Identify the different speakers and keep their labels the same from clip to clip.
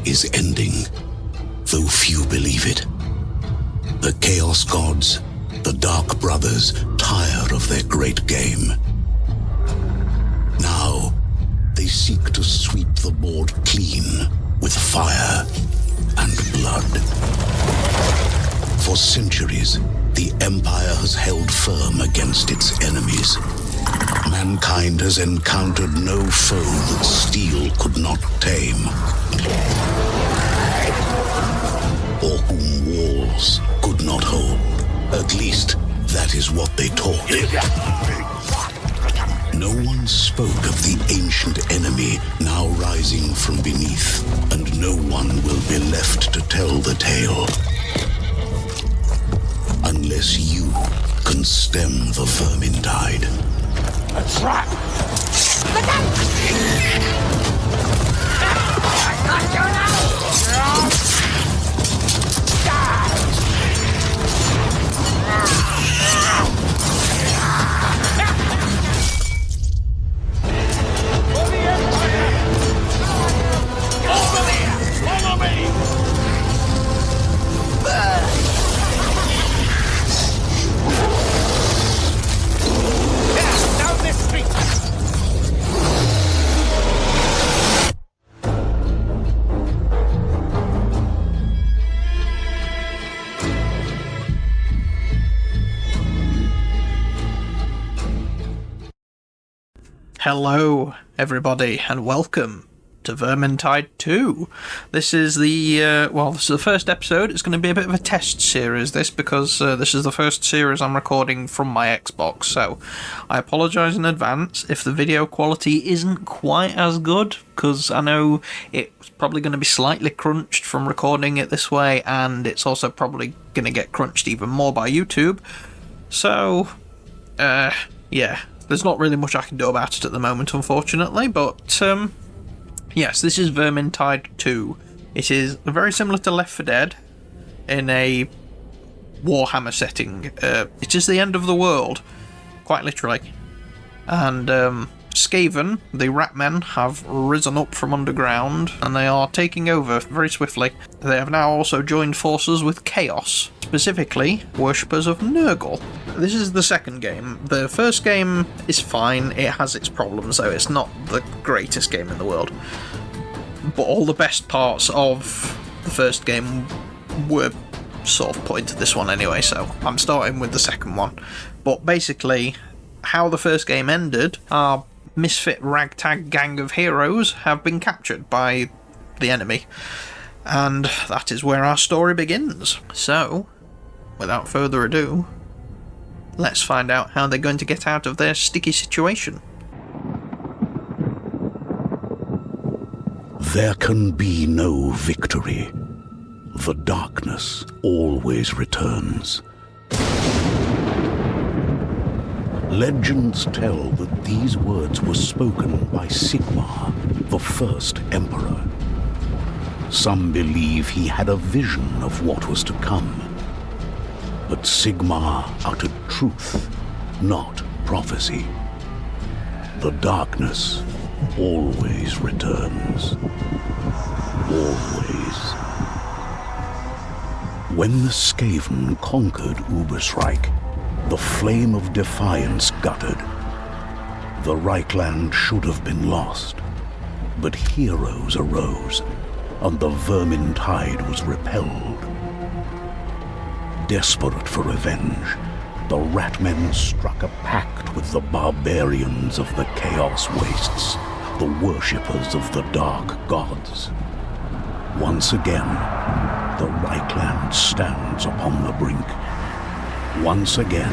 Speaker 1: is ending, though few believe it. The Chaos Gods, the Dark Brothers, tire of their great game. Now, they seek to sweep the board clean with fire and blood. For centuries, the Empire has held firm against its enemies. Mankind has encountered no foe that steel could not tame, or whom walls could not hold. At least, that is what they taught. No one spoke of the ancient enemy now rising from beneath, and no one will be left to tell the tale. Unless you can stem the Vermintide.
Speaker 2: A trap! Look out!
Speaker 3: Hello, everybody, and welcome to Vermintide 2. This is the, this is the first episode. It's going to be a bit of a test series, because this is the first series I'm recording from my Xbox, so I apologise in advance if the video quality isn't quite as good, because I know it's probably going to be slightly crunched from recording it this way, and it's also probably going to get crunched even more by YouTube. So, yeah. There's not really much I can do about it at the moment, unfortunately, but, yes, this is Vermintide 2. It is very similar to Left 4 Dead in a Warhammer setting. It is the end of the world, quite literally. And, Skaven, the rat men, have risen up from underground, and they are taking over very swiftly. They have now also joined forces with Chaos, specifically worshippers of Nurgle. This is the second game. The first game is fine, it has its problems, though it's not the greatest game in the world. But all the best parts of the first game were sort of put into this one anyway, so I'm starting with the second one. But basically, how the first game ended, our misfit ragtag gang of heroes have been captured by the enemy. And that is where our story begins. So, without further ado, let's find out how they're going to get out of their sticky situation.
Speaker 1: There can be no victory. The darkness always returns. Legends tell that these words were spoken by Sigmar, the first emperor. Some believe he had a vision of what was to come. But Sigmar uttered truth, not prophecy. The darkness always returns. Always. When the Skaven conquered Ubersreik, the flame of defiance guttered. The Reichland should have been lost, but heroes arose, and the Vermintide was repelled. Desperate for revenge, the Ratmen struck a pact with the barbarians of the Chaos Wastes, the worshippers of the Dark Gods. Once again, the Reichland stands upon the brink. Once again,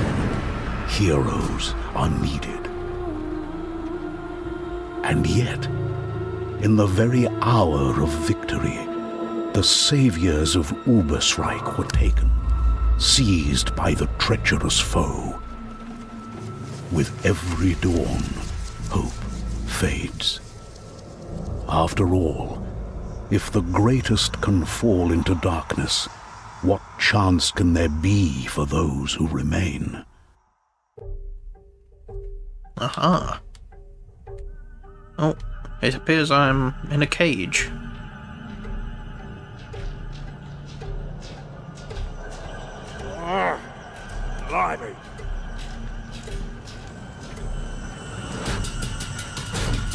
Speaker 1: heroes are needed. And yet, in the very hour of victory, the saviors of Ubersreik were taken, seized by the treacherous foe. With every dawn, hope fades. After all, if the greatest can fall into darkness, what chance can there be for those who remain?
Speaker 3: Aha. Oh, it appears I'm in a cage.
Speaker 2: baby.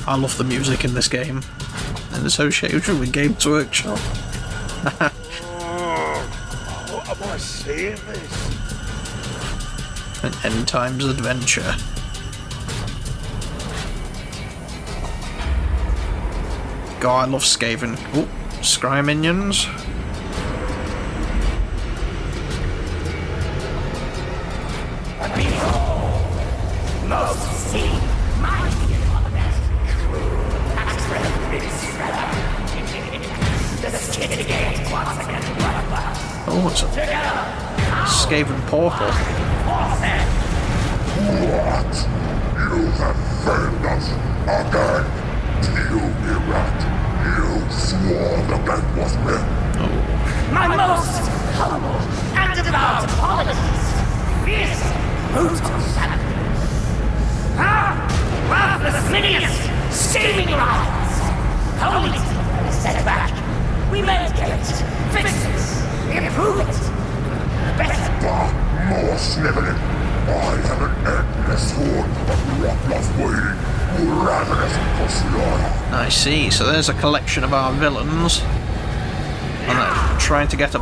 Speaker 3: I love the music in this game, in association with Games Workshop.
Speaker 2: What am I seeing this?
Speaker 3: An end times adventure. God, I love Skaven. Oh, Scry minions. Oh, what's up? Skaven portal.
Speaker 4: What? You have failed us again. You, Mirat. You swore the bet was meant.
Speaker 5: My most humble and devout apologies. Fierce, brutal savages. Worthless minions, scheming rivals. Only to set back. We medicate, fix it, improve it. Better.
Speaker 4: But more sniveling. I have an endless horde of Rotblood waiting, ravenous for slaughter.
Speaker 3: I see, so there's a collection of our villains. And they're trying to get a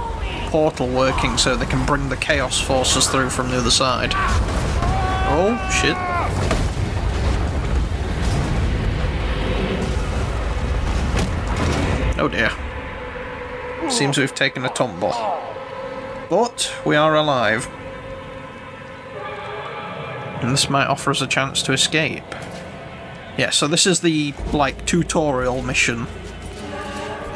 Speaker 3: portal working so they can bring the Chaos Forces through from the other side. Oh, shit. Oh dear. Seems we've taken a tumble. But we are alive. And this might offer us a chance to escape. Yeah, so this is the, like, tutorial mission.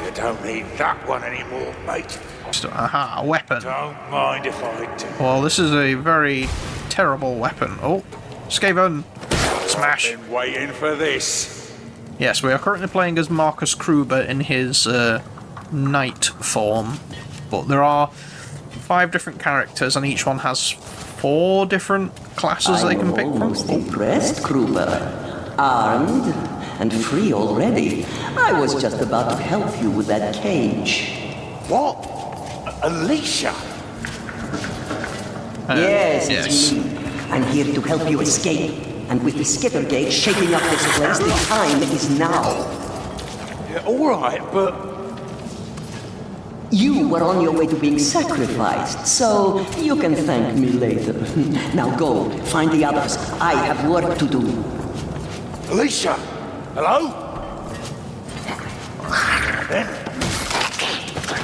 Speaker 2: You don't need that one anymore, mate.
Speaker 3: So, aha, a weapon.
Speaker 2: Don't mind if I do.
Speaker 3: Well, this is a very terrible weapon. Oh, Skaven! Smash!
Speaker 2: Been waiting for this.
Speaker 3: Yes, we are currently playing as Marcus Kruber in his knight form. But there are 5 different characters and each one has 4 different classes they can pick from.
Speaker 6: Almost impressed, Kruber. Armed and free already. I was just about to help you with that cage.
Speaker 2: What? Alicia?
Speaker 6: Yes,
Speaker 3: yes.
Speaker 6: it's me. I'm here to help you escape. And with the skitter gate shaking up this place, the time is now.
Speaker 2: Yeah, alright, but...
Speaker 6: You were on your way to being sacrificed, so you can thank me later. Now go, find the others. I have work to do.
Speaker 2: Alicia? Hello?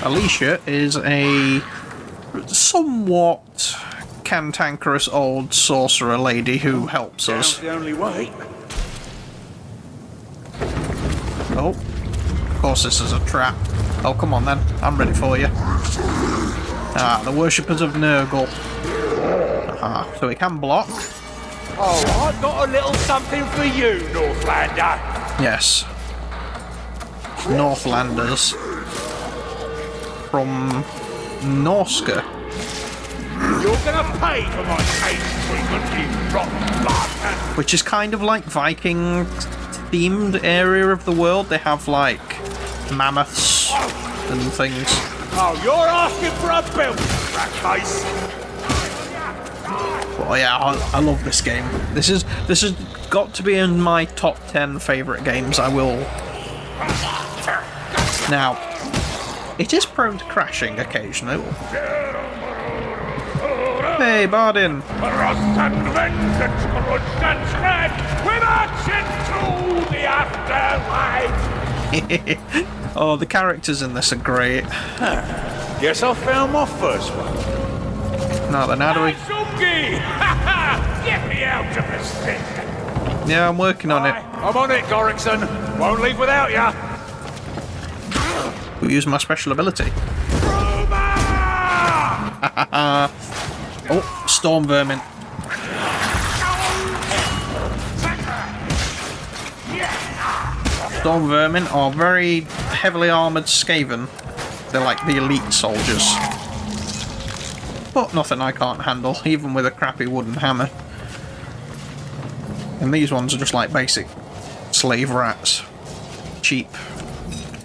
Speaker 3: Alicia is a somewhat cantankerous old sorcerer lady who helps
Speaker 2: Sounds
Speaker 3: us.
Speaker 2: the only way.
Speaker 3: Oh, of course this is a trap. Oh, come on then. I'm ready for you. Ah, the worshippers of Nurgle. Aha, so we can block.
Speaker 2: Oh, I've got a little something for you, Northlander.
Speaker 3: Yes. Northlanders. From Norska.
Speaker 2: You're gonna pay for my cage treatment, you rotten bastard.
Speaker 3: Which is kind of like Viking themed area of the world. They have like mammoths and things.
Speaker 2: Oh, you're asking for a bill, that case.
Speaker 3: Oh yeah, I love this game. This has got to be in my top 10 favourite games. I will. Now, it is prone to crashing occasionally. Hey, Bardin.
Speaker 2: Rust and vengeance, grudge and shred. We march into the afterlife.
Speaker 3: Oh, the characters in this are great.
Speaker 2: Guess I found my first one.
Speaker 3: Now then, how do we...
Speaker 2: Zungi! Get me out of this thing.
Speaker 3: Yeah, I'm working on it.
Speaker 2: I'm on it, Gorrickson. Won't leave without ya.
Speaker 3: We'll use my special ability. Oh, storm vermin. Storm vermin are very heavily armoured Skaven. They're like the elite soldiers. But nothing I can't handle, even with a crappy wooden hammer. And these ones are just like basic slave rats. Cheap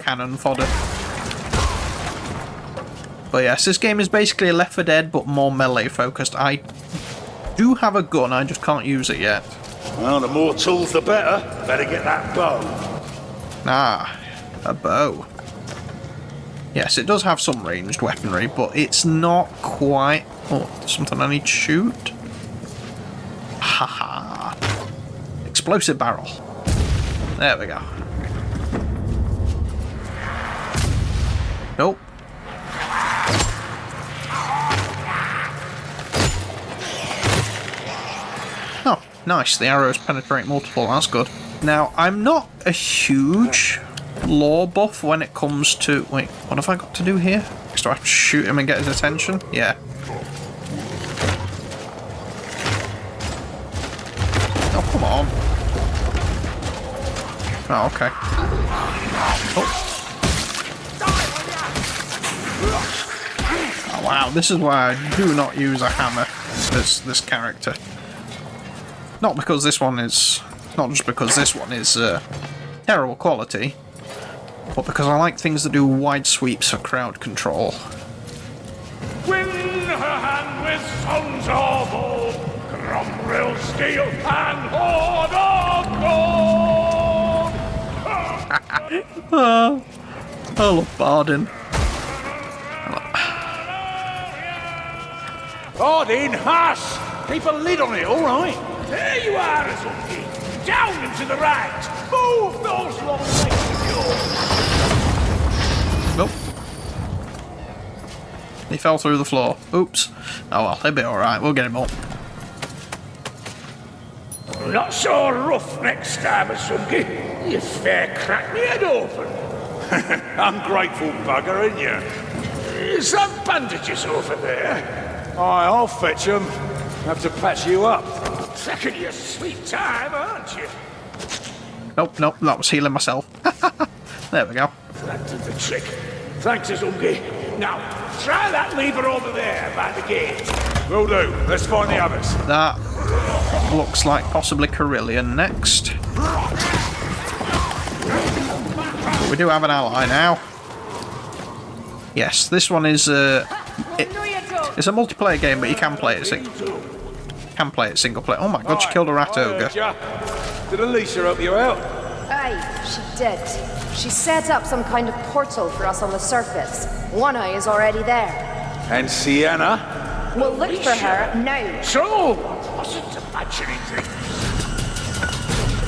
Speaker 3: cannon fodder. But yes, this game is basically Left 4 Dead, but more melee focused. I do have a gun, I just can't use it yet.
Speaker 2: Well, the more tools the better. Better get that bow.
Speaker 3: Ah, a bow. Yes, it does have some ranged weaponry, but it's not quite... Oh, there's something I need to shoot. Haha. Explosive barrel. There we go. Nope. Oh, nice. The arrows penetrate multiple. That's good. Now, I'm not a huge lore buff when it comes to... Wait, what have I got to do here? Do I have to shoot him and get his attention? Yeah. Oh, come on. Oh, okay. Oh. Oh, wow, this is why I do not use a hammer as this character. Not because this one is... Not just because this one is terrible quality, but because I like things that do wide sweeps for crowd control.
Speaker 2: Win her hand with songs of old, Cromwell steel and horde of gold.
Speaker 3: I love barding.
Speaker 2: Bardin, hush! Keep a lid on it, all right? There you are, Azumki. Down and to the right. Move those long legs of yours.
Speaker 3: Nope. He fell through the floor. Oops. Oh well, he'll be alright. We'll get him up.
Speaker 2: Not so rough next time, Azumki. You fair cracked me head open. Ungrateful bugger, ain't you? Some bandages over there.
Speaker 7: Aye, I'll fetch them. Have to patch you up.
Speaker 2: Taking your sweet time, aren't you?
Speaker 3: Nope, nope, that was healing myself. There we go.
Speaker 2: That did the trick. Thanks, Azumki. Now, try that lever over there by the gate.
Speaker 7: Will do. Let's find the others.
Speaker 3: That looks like possibly Carillion next. But we do have an ally now. Yes, this one is it's a multiplayer game, but you can play it single player. Oh my god, she killed a rat ogre.
Speaker 7: Did Alicia help you out?
Speaker 8: Aye, she did. She set up some kind of portal for us on the surface. One eye is already there.
Speaker 7: And Sienna?
Speaker 8: We'll look for her now.
Speaker 2: So, I wasn't imagining things.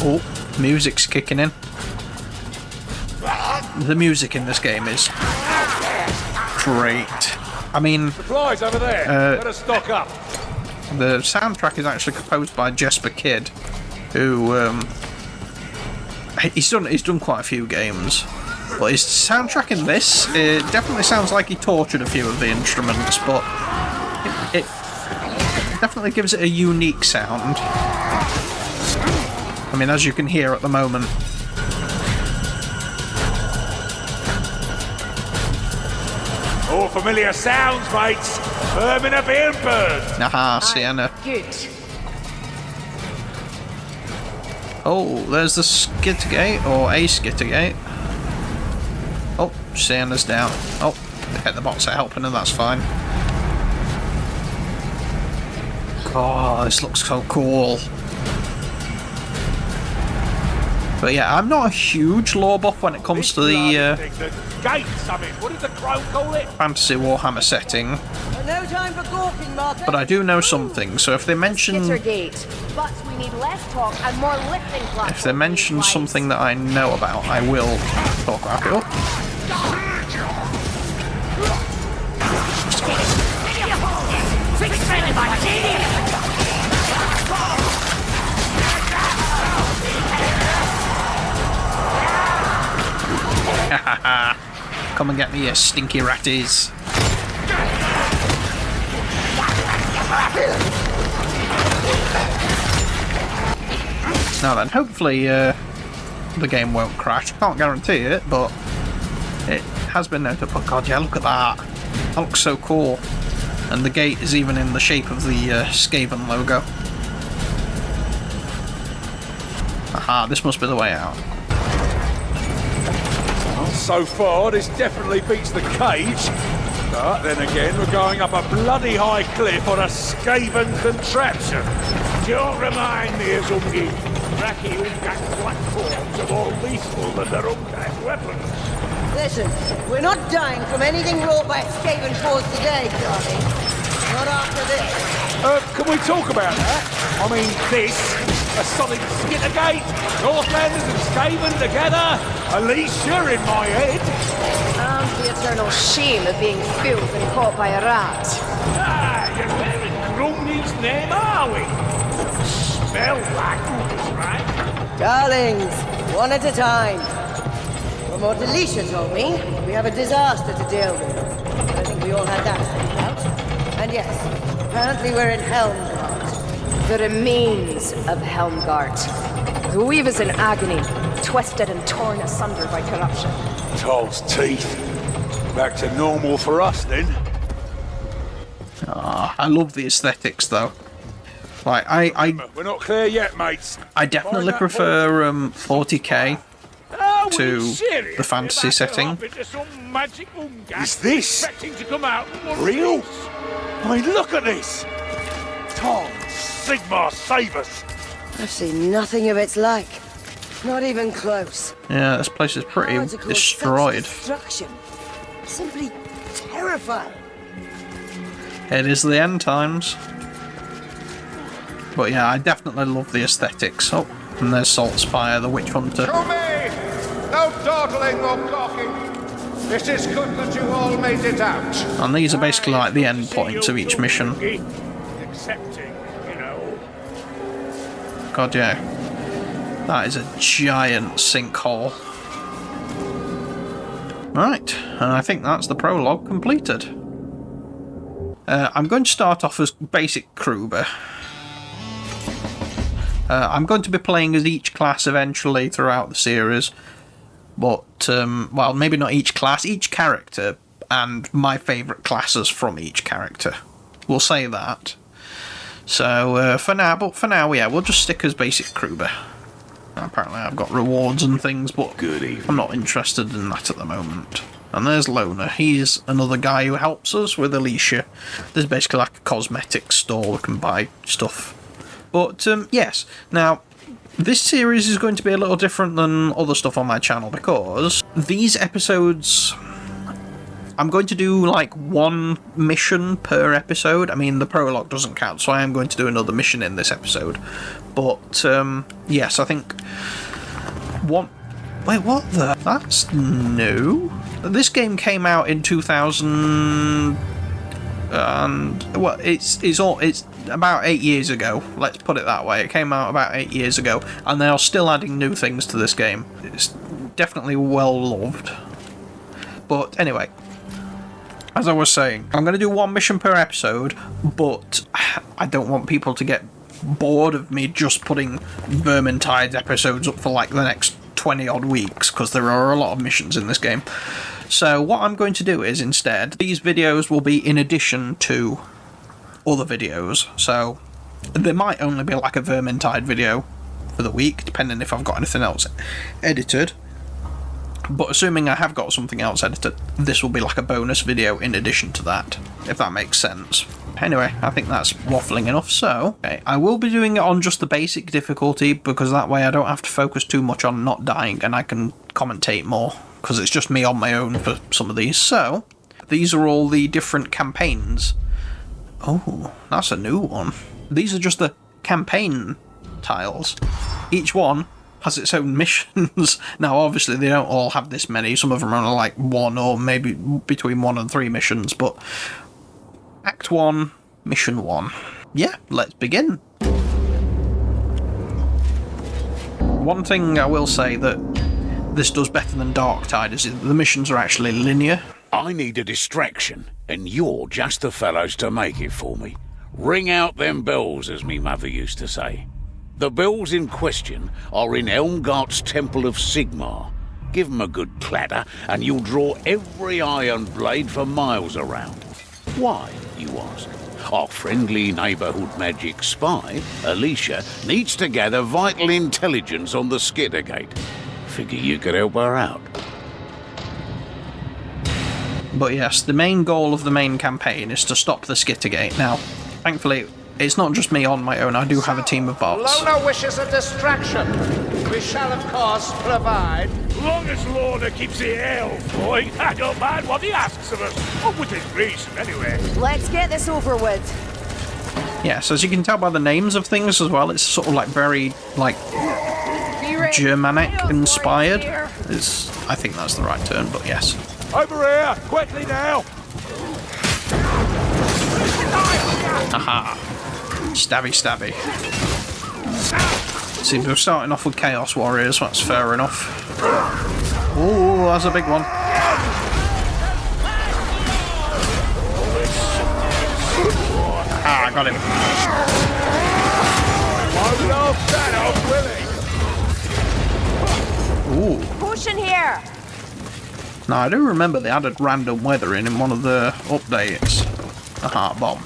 Speaker 3: Oh, music's kicking in. The music in this game is great. I mean,
Speaker 7: Supplies over there. Better stock up.
Speaker 3: the soundtrack is actually composed by Jesper Kidd, who he's done quite a few games, but his soundtrack in this, it definitely sounds like he tortured a few of the instruments, but it definitely gives it a unique sound. I mean, as you can hear at the moment.
Speaker 2: All familiar sounds, mates. Vermin are being burned.
Speaker 3: Aha, Sienna.
Speaker 8: Good.
Speaker 3: Oh, there's the Skittergate, or a Skittergate. Oh, Sienna's down. Oh, okay, the bots are helping her, that's fine. Oh, this looks so cool. But yeah, I'm not a huge lore buff when it comes to the
Speaker 2: What did the crow call it?
Speaker 3: fantasy Warhammer setting,
Speaker 5: No time for gawking, Martha.
Speaker 3: but I do know something, so if they mention...
Speaker 8: Skittergate. But we need less talk and more lifting platforms.
Speaker 3: If they mention something that I know about, I will talk about it. Oh. Come and get me, you stinky ratties. Now then, hopefully the game won't crash. Can't guarantee it, but it has been noted. Oh god, yeah, look at that. That looks so cool. And the gate is even in the shape of the Skaven logo. Aha, this must be the way out.
Speaker 7: So far, this definitely beats the cage.
Speaker 2: But then again, we're going up a bloody high cliff on a Skaven contraption. Don't remind me, Azungi. Raki Ungat platforms are more lethal than their Ungat weapons.
Speaker 9: Listen, we're not dying from anything wrought by Skaven force today, darling. Not after this.
Speaker 2: Can we talk about that? I mean, this, a solid skittergate, Northlanders and Skaven together, Alicia in my head.
Speaker 8: And the eternal shame of being filled and caught by a rat.
Speaker 2: Ah, you're wearing Grumney's name, are we? Smell like Ubersreik.
Speaker 9: Darlings, one at a time. From what Alicia told me, we have a disaster to deal with. I think we all had that figured out. And yes, apparently we're in Helmgard.
Speaker 8: The remains of Helmgard. The weavers in agony, twisted and torn asunder by corruption.
Speaker 2: Toll's teeth. Back to normal for us then.
Speaker 3: I love the aesthetics though. Like
Speaker 2: We're not clear yet, mates.
Speaker 3: I definitely prefer 40k to the fantasy setting.
Speaker 2: Is this real? I mean, look at this. Tom, Sigmar, save us.
Speaker 9: I've seen nothing of its like. Not even close.
Speaker 3: Yeah, this place is pretty
Speaker 9: Hard to cause
Speaker 3: destroyed.
Speaker 9: such destruction. Simply terrifying.
Speaker 3: It is the end times. But yeah, I definitely love the aesthetics. Oh, and there's Saltspire, the Witch Hunter.
Speaker 10: To me! No dawdling or gawking. It is good that you all made it out.
Speaker 3: And these are basically like the end points of each mission.
Speaker 2: Accepting, you know.
Speaker 3: God, yeah. That is a giant sinkhole. Right, and I think that's the prologue completed. I'm going to start off as basic Kruber. I'm going to be playing as each class eventually throughout the series. But, well, maybe not each class, each character, and my favourite classes from each character. We'll say that. So, for now, yeah, we'll just stick as basic Kruber. Apparently I've got rewards and things, but I'm not interested in that at the moment. And there's Loner. He's another guy who helps us with Alicia. There's basically like a cosmetics store we can buy stuff. But, yes. Now, this series is going to be a little different than other stuff on my channel because these episodes... I'm going to do like one mission per episode. I mean, the prologue doesn't count, so I am going to do another mission in this episode. But, yes, I think... Wait, what the... That's new? This game came out in 2000... And, well, it's about 8 years ago. Let's put it that way. It came out about 8 years ago, and they are still adding new things to this game. It's definitely well loved. But, anyway... As I was saying, I'm going to do one mission per episode, but I don't want people to get bored of me just putting Vermintide episodes up for like the next 20 odd weeks, because there are a lot of missions in this game. So what I'm going to do is instead, these videos will be in addition to other videos. So there might only be like a Vermintide video for the week, depending if I've got anything else edited. But assuming I have got something else edited, this will be like a bonus video in addition to that, if that makes sense. Anyway, I think that's waffling enough, so okay, I will be doing it on just the basic difficulty, because that way I don't have to focus too much on not dying, and I can commentate more, because it's just me on my own for some of these. So, these are all the different campaigns. Oh, that's a new one. These are just the campaign tiles. Each one has its own missions. Now, obviously, they don't all have this many. Some of them are like 1 or maybe between 1 and 3 missions, but Act 1, Mission 1. Yeah, let's begin. One thing I will say that this does better than Darktide is that the missions are actually linear.
Speaker 2: I need a distraction, and you're just the fellows to make it for me. Ring out them bells, as me mother used to say. The bells in question are in Elmgart's Temple of Sigmar. Give 'em a good clatter, and you'll draw every iron blade for miles around. Why, you ask? Our friendly neighbourhood magic spy, Alicia, needs to gather vital intelligence on the Skittergate. Figure you could help her out.
Speaker 3: But yes, the main goal of the main campaign is to stop the Skittergate. Now, thankfully, it's not just me on my own. I do have a team of bots.
Speaker 10: Lorna wishes a distraction. We shall, of course, provide.
Speaker 7: Long as Lorna keeps the ale flowing, I don't mind what he asks of us. Oh, within reason, anyway.
Speaker 8: Let's get this over with.
Speaker 3: Yes, as you can tell by the names of things as well, it's sort of like very, like, Germanic inspired. I think that's the right term, but yes.
Speaker 7: Over here, quickly now.
Speaker 3: Aha. Stabby stabby. See, we're starting off with Chaos Warriors, that's fair enough. Oh, that's a big one. Ah, I got him. Ooh.
Speaker 8: Potion here.
Speaker 3: Now, I do remember they added random weathering in one of the updates. A heart bomb.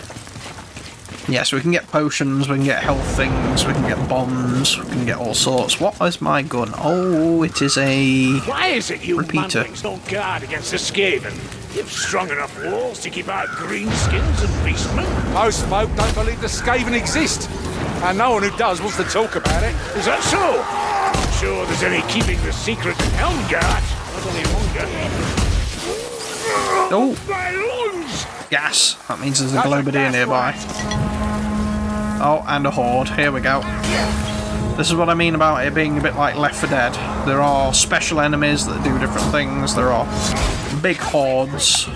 Speaker 3: Yes, we can get potions, we can get health things, we can get bombs, we can get all sorts. What is my gun? Oh, it is a
Speaker 7: Why is it you
Speaker 3: repeater.
Speaker 7: manlings don't guard against the Skaven? You've strong enough walls to keep out greenskins and beastmen.
Speaker 10: Most folk don't believe the Skaven exist. And no one who does wants to talk about it.
Speaker 7: Is that so? I'm sure there's any keeping the secret in Helmgart. Not only longer.
Speaker 3: Oh,
Speaker 7: My lungs!
Speaker 3: gas. That means there's a Globadier nearby. Oh, and a horde. Here we go. This is what I mean about it being a bit like Left 4 Dead. There are special enemies that do different things. There are big hordes,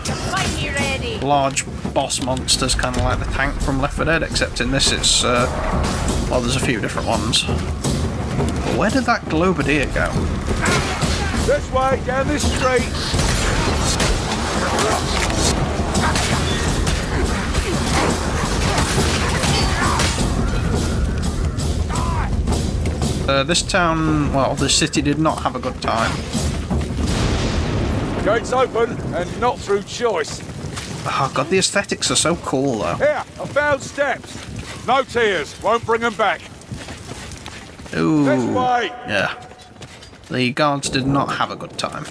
Speaker 3: large boss monsters, kind of like the tank from Left 4 Dead, except in this it's, well, there's a few different ones. But where did that Globadier go?
Speaker 10: This way, down this street.
Speaker 3: This town, well, this city did not have a good time.
Speaker 10: Gates open, and not through choice.
Speaker 3: Oh god, the aesthetics are so cool though.
Speaker 10: Here, I found steps. No tears, won't bring them back.
Speaker 3: Ooh.
Speaker 10: This way.
Speaker 3: Yeah. The guards did not have a good time.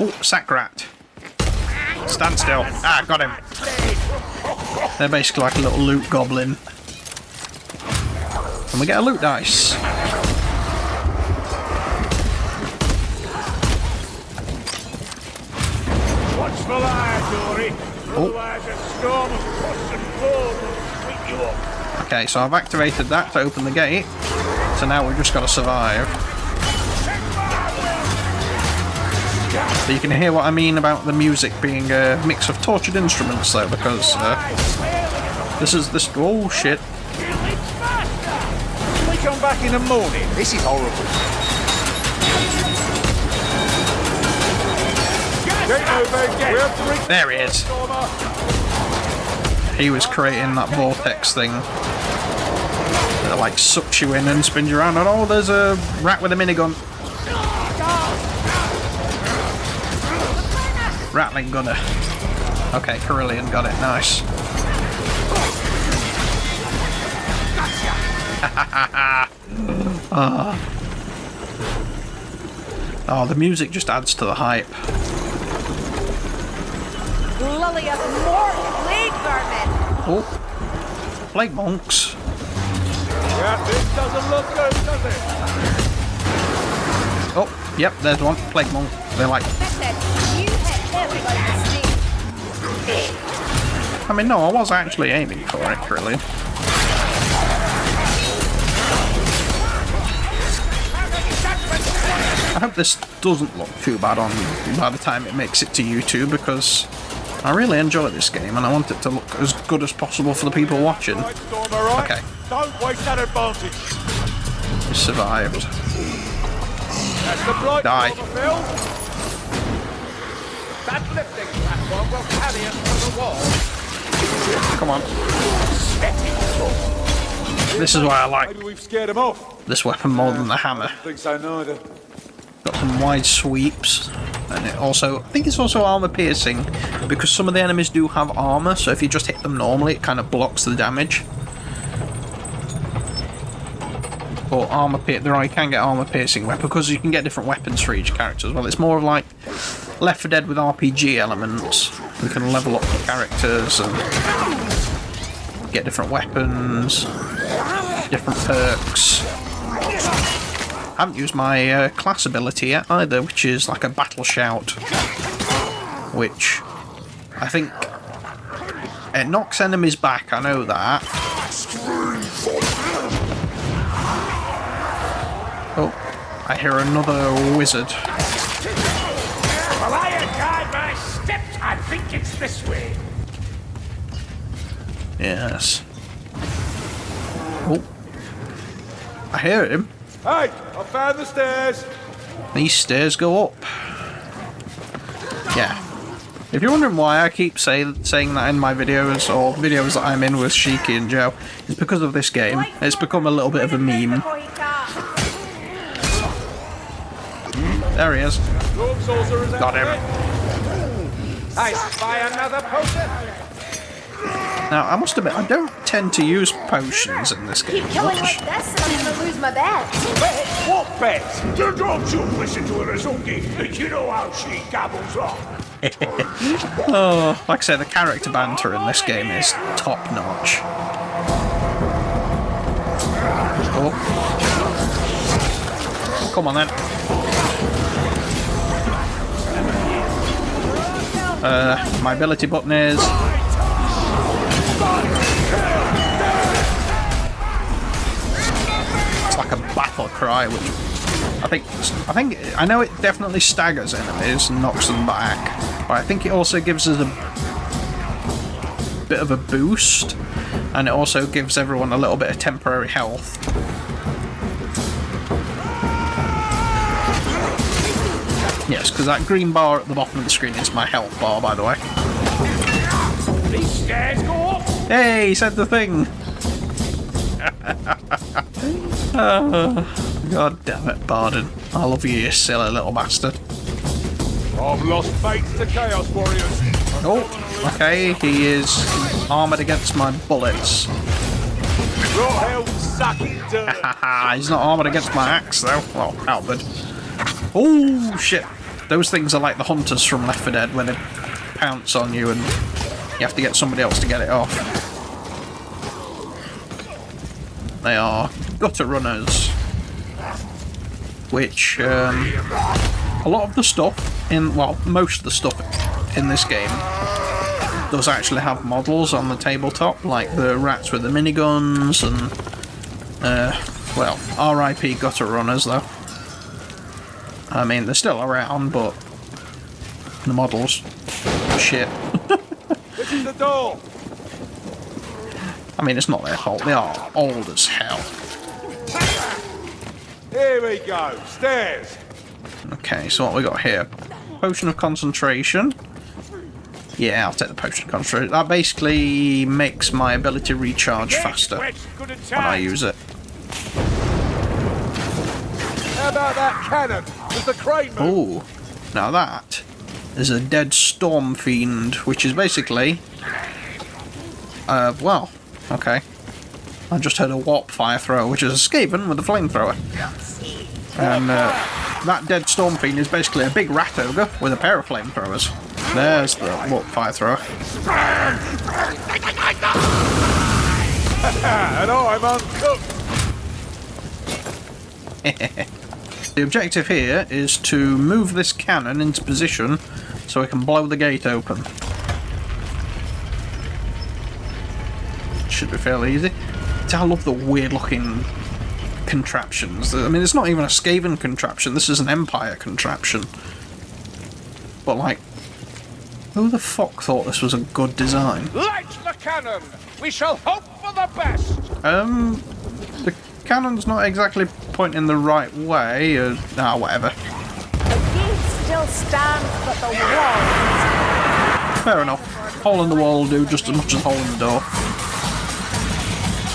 Speaker 3: Oh, sack rat. Stand still. Ah, got him. They're basically like a little loot goblin. And we get a loot dice.
Speaker 7: Watchful eye, Dory.
Speaker 3: Oh.
Speaker 7: Otherwise a storm of puss and blows will sweep you up.
Speaker 3: Okay, so I've activated that to open the gate. So now we've just got to survive. But you can hear what I mean about the music being a mix of tortured instruments though, because this is this. Oh shit.
Speaker 10: Can we come back in the morning? This is horrible. Get moving, we're three.
Speaker 3: There he is. He was creating that vortex thing that like sucks you in and spins you around. And oh, there's a rat with a minigun. Rattling gunner. Okay, Carillion got it. Nice. Oh, the music just adds to the hype.
Speaker 8: Lily of more plague vermin.
Speaker 3: Oh, plague monks.
Speaker 10: Yeah, this doesn't look good, does it?
Speaker 3: Oh, yep, there's one. Plague monk. They're like.
Speaker 8: Listen, you hit him like a snake.
Speaker 3: I mean, no, I was actually aiming for it, really. I hope this doesn't look too bad on by the time it makes it to YouTube, because I really enjoy this game and I want it to look as good as possible for the people watching. Okay.
Speaker 10: Don't waste that advantage.
Speaker 3: We survived.
Speaker 10: That's the blight.
Speaker 3: Die.
Speaker 10: That lifting platform will carry us to the wall.
Speaker 3: Come on. This is why I like
Speaker 10: Maybe we've scared them off.
Speaker 3: this weapon more than the hammer.
Speaker 10: I don't think so neither.
Speaker 3: Got some wide sweeps, and it also, I think it's also armor piercing, because some of the enemies do have armor, so if you just hit them normally it kind of blocks the damage. Or armor piercing, you can get armor piercing weapon, because you can get different weapons for each character as well. It's more of like, Left 4 Dead with RPG elements. We can level up the characters and get different weapons, different perks. I haven't used my class ability yet either, which is like a battle shout, which I think it knocks enemies back, I know that. Oh, I hear another wizard.
Speaker 7: Well, I guide my steps. I think it's this way.
Speaker 3: Yes. Oh, I hear him.
Speaker 10: Hey, I found the stairs.
Speaker 3: These stairs go up. Yeah. If you're wondering why I keep saying that in my videos, or videos that I'm in with Shiki and Joe, it's because of this game. It's become a little bit of a meme. There he is. Got him.
Speaker 10: Hey, buy another potion.
Speaker 3: Now, I must admit, I don't tend to use potions in this game
Speaker 5: Keep killing
Speaker 3: much.
Speaker 5: like this and I'm gonna lose my bet.
Speaker 7: What bet? Don't you listen to her, Azuki. You know how she gabbles on.
Speaker 3: Oh, like I say, the character banter in this game is top notch. Oh. Come on then. My ability button is... It's like a battle cry, which I know it definitely staggers enemies and knocks them back, but I think it also gives us a bit of a boost, and it also gives everyone a little bit of temporary health. Yes, because that green bar at the bottom of the screen is my health bar, by the way.
Speaker 7: These stairs go up.
Speaker 3: Hey, he said the thing! God damn it, Barden. I love you, you silly little bastard.
Speaker 10: I've lost faith to Chaos Warriors.
Speaker 3: Oh, okay, he is armoured against my bullets.
Speaker 10: Your hell sucking dirt.
Speaker 3: He's not armoured against my axe, though. Well, Albert. Oh, shit. Those things are like the hunters from Left 4 Dead, where they pounce on you and you have to get somebody else to get it off. They are gutter runners, which a lot of the stuff in, well, most of the stuff in this game does actually have models on the tabletop, like the rats with the miniguns and well, RIP gutter runners though. I mean, they're still around, but the models, shit.
Speaker 10: This is the door.
Speaker 3: I mean, it's not their fault. They are old as hell.
Speaker 10: Here we go. Stairs.
Speaker 3: Okay, so what we got here? Potion of concentration. Yeah, I'll take the potion of concentration. That basically makes my ability recharge faster when I use it.
Speaker 10: How about that cannon? Does the crane move?
Speaker 3: Oh, now that is a dead storm fiend, which is basically, well, okay. I just heard a warp fire thrower, which is a Skaven with a flamethrower. And that dead storm fiend is basically a big rat ogre with a pair of flamethrowers. There's the warp fire thrower.
Speaker 10: And I'm uncooked.
Speaker 3: The objective here is to move this cannon into position so we can blow the gate open. Should be fairly easy. I love the weird looking contraptions. I mean, it's not even a Skaven contraption, this is an Empire contraption. But like, who the fuck thought this was a good design?
Speaker 10: Light the cannon. We shall hope for the best.
Speaker 3: The cannon's not exactly pointing the right way, whatever.
Speaker 5: The gate still stands, but the wall...
Speaker 3: Fair enough. Hole in the wall will do just as much as hole in the door.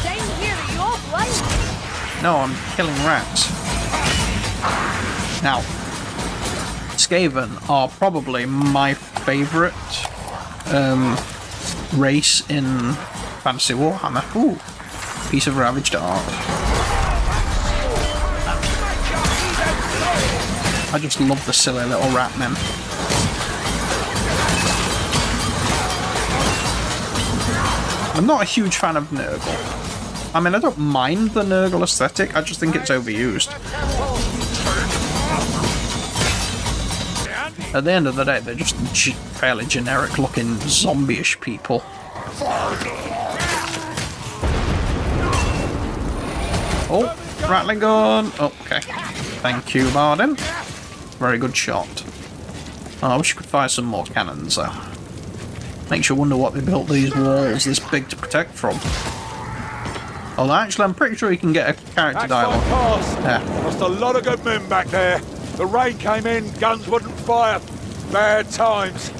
Speaker 5: Down here, you're blind.
Speaker 3: No, I'm killing rats. Now, Skaven are probably my favourite race in Fantasy Warhammer. Ooh, piece of ravaged art. I just love the silly little rat men. I'm not a huge fan of Nurgle. I mean, I don't mind the Nurgle aesthetic, I just think it's overused. At the end of the day, they're just fairly generic-looking zombie-ish people. Oh, rattling gun! Okay. Thank you, Bardin. Very good shot. Oh, I wish you could fire some more cannons, though. Makes you wonder what they built these walls this big to protect from. Although, actually, I'm pretty sure you can get a character dialogue. Yeah.
Speaker 7: Lost a lot of good men back there. The rain came in, guns wouldn't fire. Bad times.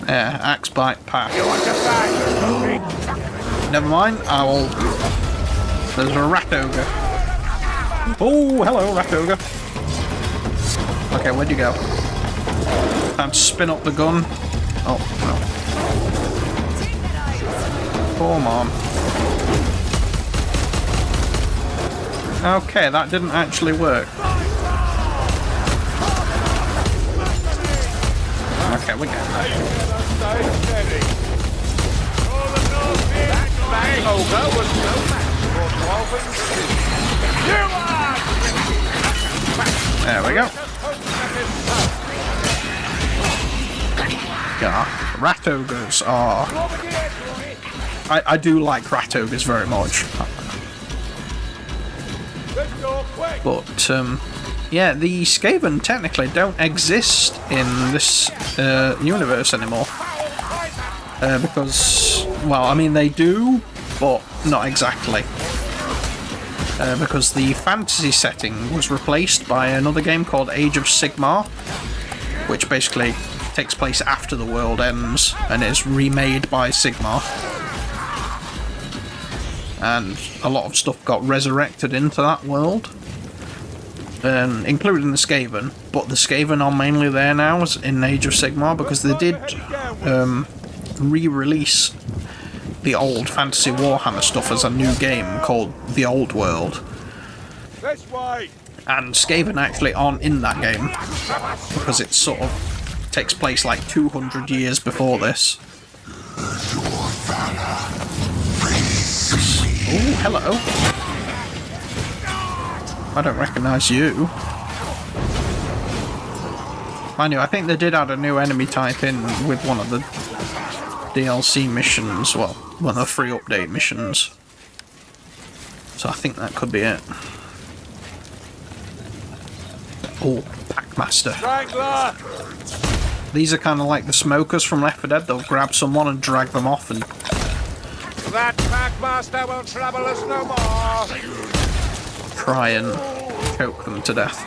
Speaker 3: Yeah, axe bite path.
Speaker 7: You want to fight?
Speaker 3: Never mind, I will... There's a rat ogre. Oh, hello, rat ogre. Okay, where'd you go? Time to spin up the gun. Oh, no. Come on. Okay, that didn't actually work. Okay, we're getting there. There we go. Yeah, rat ogres are... I do like rat ogres very much. But, yeah, the Skaven technically don't exist in this universe anymore. Because, well, I mean, they do, but not exactly. Because the fantasy setting was replaced by another game called Age of Sigmar, which basically takes place after the world ends and is remade by Sigmar. And a lot of stuff got resurrected into that world, including the Skaven. But the Skaven are mainly there now in Age of Sigmar because they did re-release the old Fantasy Warhammer stuff as a new game called The Old World. And Skaven actually aren't in that game because it sort of takes place like 200 years before this. Oh, hello. I don't recognise you. Mind you, I think they did add a new enemy type in with one of the DLC missions, well, one of the free update missions. So I think that could be it. Oh, Packmaster. These are kind of like the smokers from Left 4 Dead. They'll grab someone and drag them off and...
Speaker 10: That Packmaster will trouble us no more!
Speaker 3: Try and choke them to death.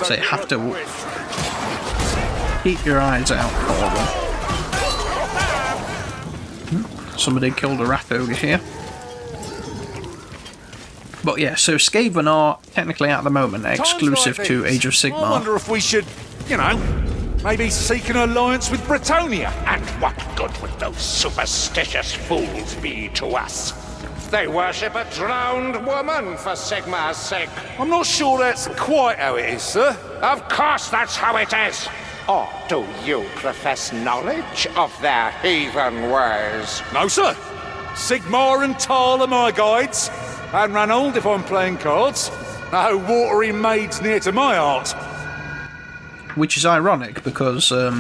Speaker 3: So you have to keep your eyes out for them. Somebody killed a rat ogre here. But yeah, so Skaven are technically at the moment exclusive to Age of Sigmar.
Speaker 7: I wonder if we should, you know, maybe seek an alliance with Bretonia.
Speaker 11: And what good would those superstitious fools be to us?
Speaker 10: They worship a drowned woman for Sigmar's sake.
Speaker 7: I'm not sure that's quite how it is, sir.
Speaker 10: Of course that's how it is.
Speaker 11: Or do you profess knowledge of their heathen ways?
Speaker 7: No, sir. Sigmar and Tal are my guides. And Ranald if I'm playing cards. No watery maids near to my heart.
Speaker 3: Which is ironic because, or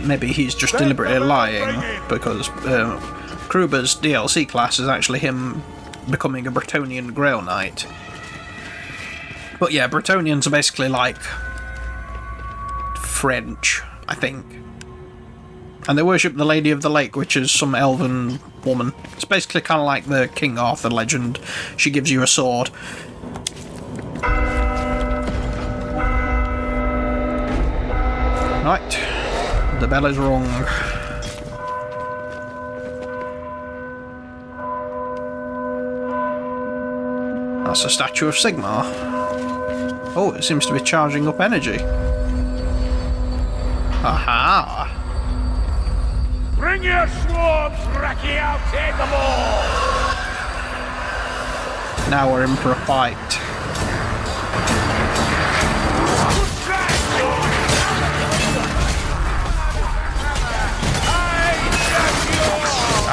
Speaker 3: maybe he's just deliberately lying, because Kruber's DLC class is actually him becoming a Bretonian Grail Knight. But yeah, Bretonians are basically like French, I think. And they worship the Lady of the Lake, which is some elven woman. It's basically kind of like the King Arthur legend. She gives you a sword. Right. The bell is rung. That's a statue of Sigmar. Oh, it seems to be charging up energy. Aha!
Speaker 7: Bring your swords, Reki, out in the ball!
Speaker 3: Now we're in for a fight.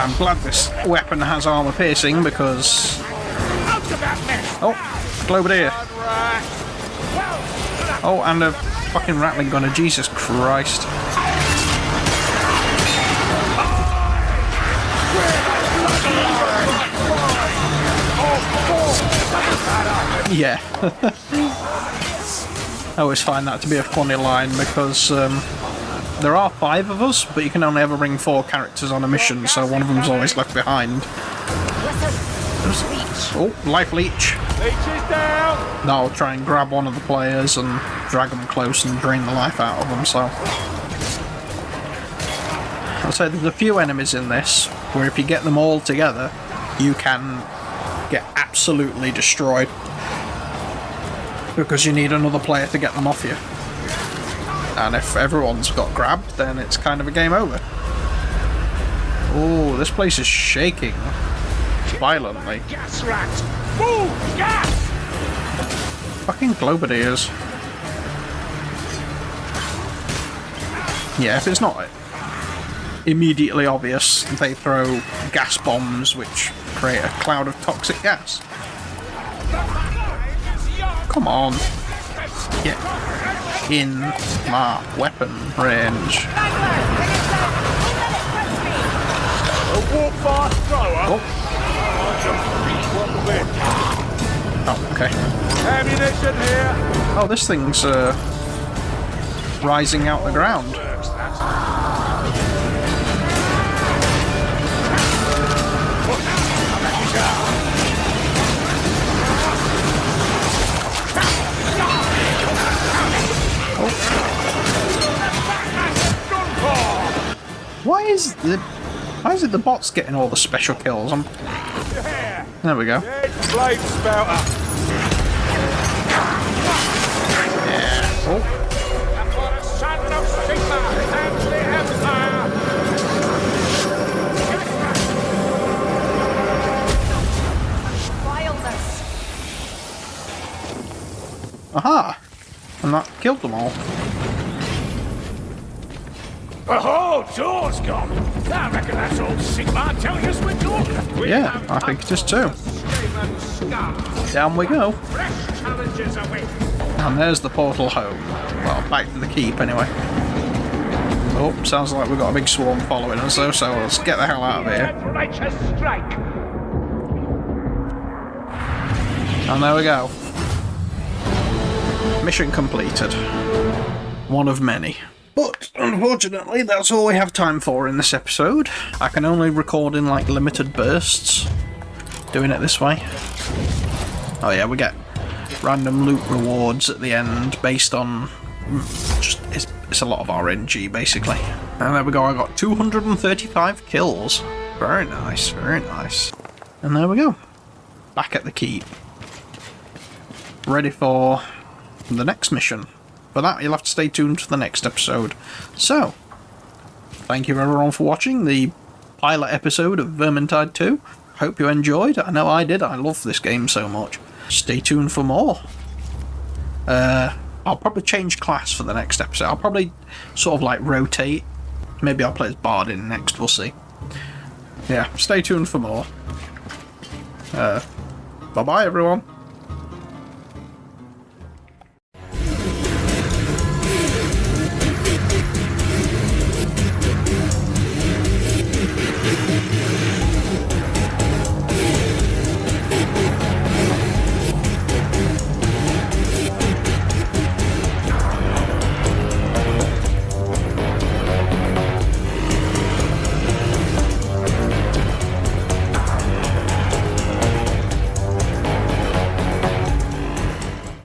Speaker 3: I'm glad this weapon has armor piercing because... Oh, Globadier. Oh, and a fucking rattling gunner. Jesus Christ. Yeah. I always find that to be a funny line because there are 5 of us, but you can only ever bring 4 characters on a mission, so one of them's always left behind. Oh, life leech.
Speaker 10: Leech is down!
Speaker 3: Now I'll try and grab one of the players and drag them close and drain the life out of them, so... I'll say there's a few enemies in this where if you get them all together, you can get absolutely destroyed. Because you need another player to get them off you. And if everyone's got grabbed, then it's kind of a game over. Oh, this place is shaking violently.
Speaker 10: Gas rat! Move! Gas!
Speaker 3: Fucking Globadiers. Yeah, if it's not immediately obvious, they throw gas bombs which create a cloud of toxic gas. Come on. Get in my weapon range.
Speaker 10: A warp fast thrower?
Speaker 3: Oh, okay.
Speaker 10: Ammunition here!
Speaker 3: Oh, this thing's rising out the ground. Why is it the bots getting all the special kills? There we go.
Speaker 10: Blade spouter.
Speaker 3: Yeah. Oh. Aha! And that killed them all.
Speaker 10: Oh, door's gone. I reckon that's all Sigma telling us we're talking.
Speaker 3: Yeah, I think it is too. Down we go.
Speaker 10: Fresh challenges await.
Speaker 3: And there's the portal home. Well, back to the keep anyway. Oh, sounds like we've got a big swarm following us though, so let's get the hell out of here.
Speaker 10: Righteous strike.
Speaker 3: And there we go. Mission completed. One of many. But, unfortunately, that's all we have time for in this episode. I can only record in, like, limited bursts. Doing it this way. Oh yeah, we get random loot rewards at the end based on... just it's a lot of RNG, basically. And there we go, I got 235 kills. Very nice, very nice. And there we go. Back at the keep. Ready for the next mission. For that, you'll have to stay tuned for the next episode. So, thank you everyone for watching the pilot episode of Vermintide 2. Hope you enjoyed. I know I did. I love this game so much. Stay tuned for more. I'll probably change class for the next episode. I'll probably sort of like rotate. Maybe I'll play as Bardin next. We'll see. Yeah, stay tuned for more. Bye-bye everyone.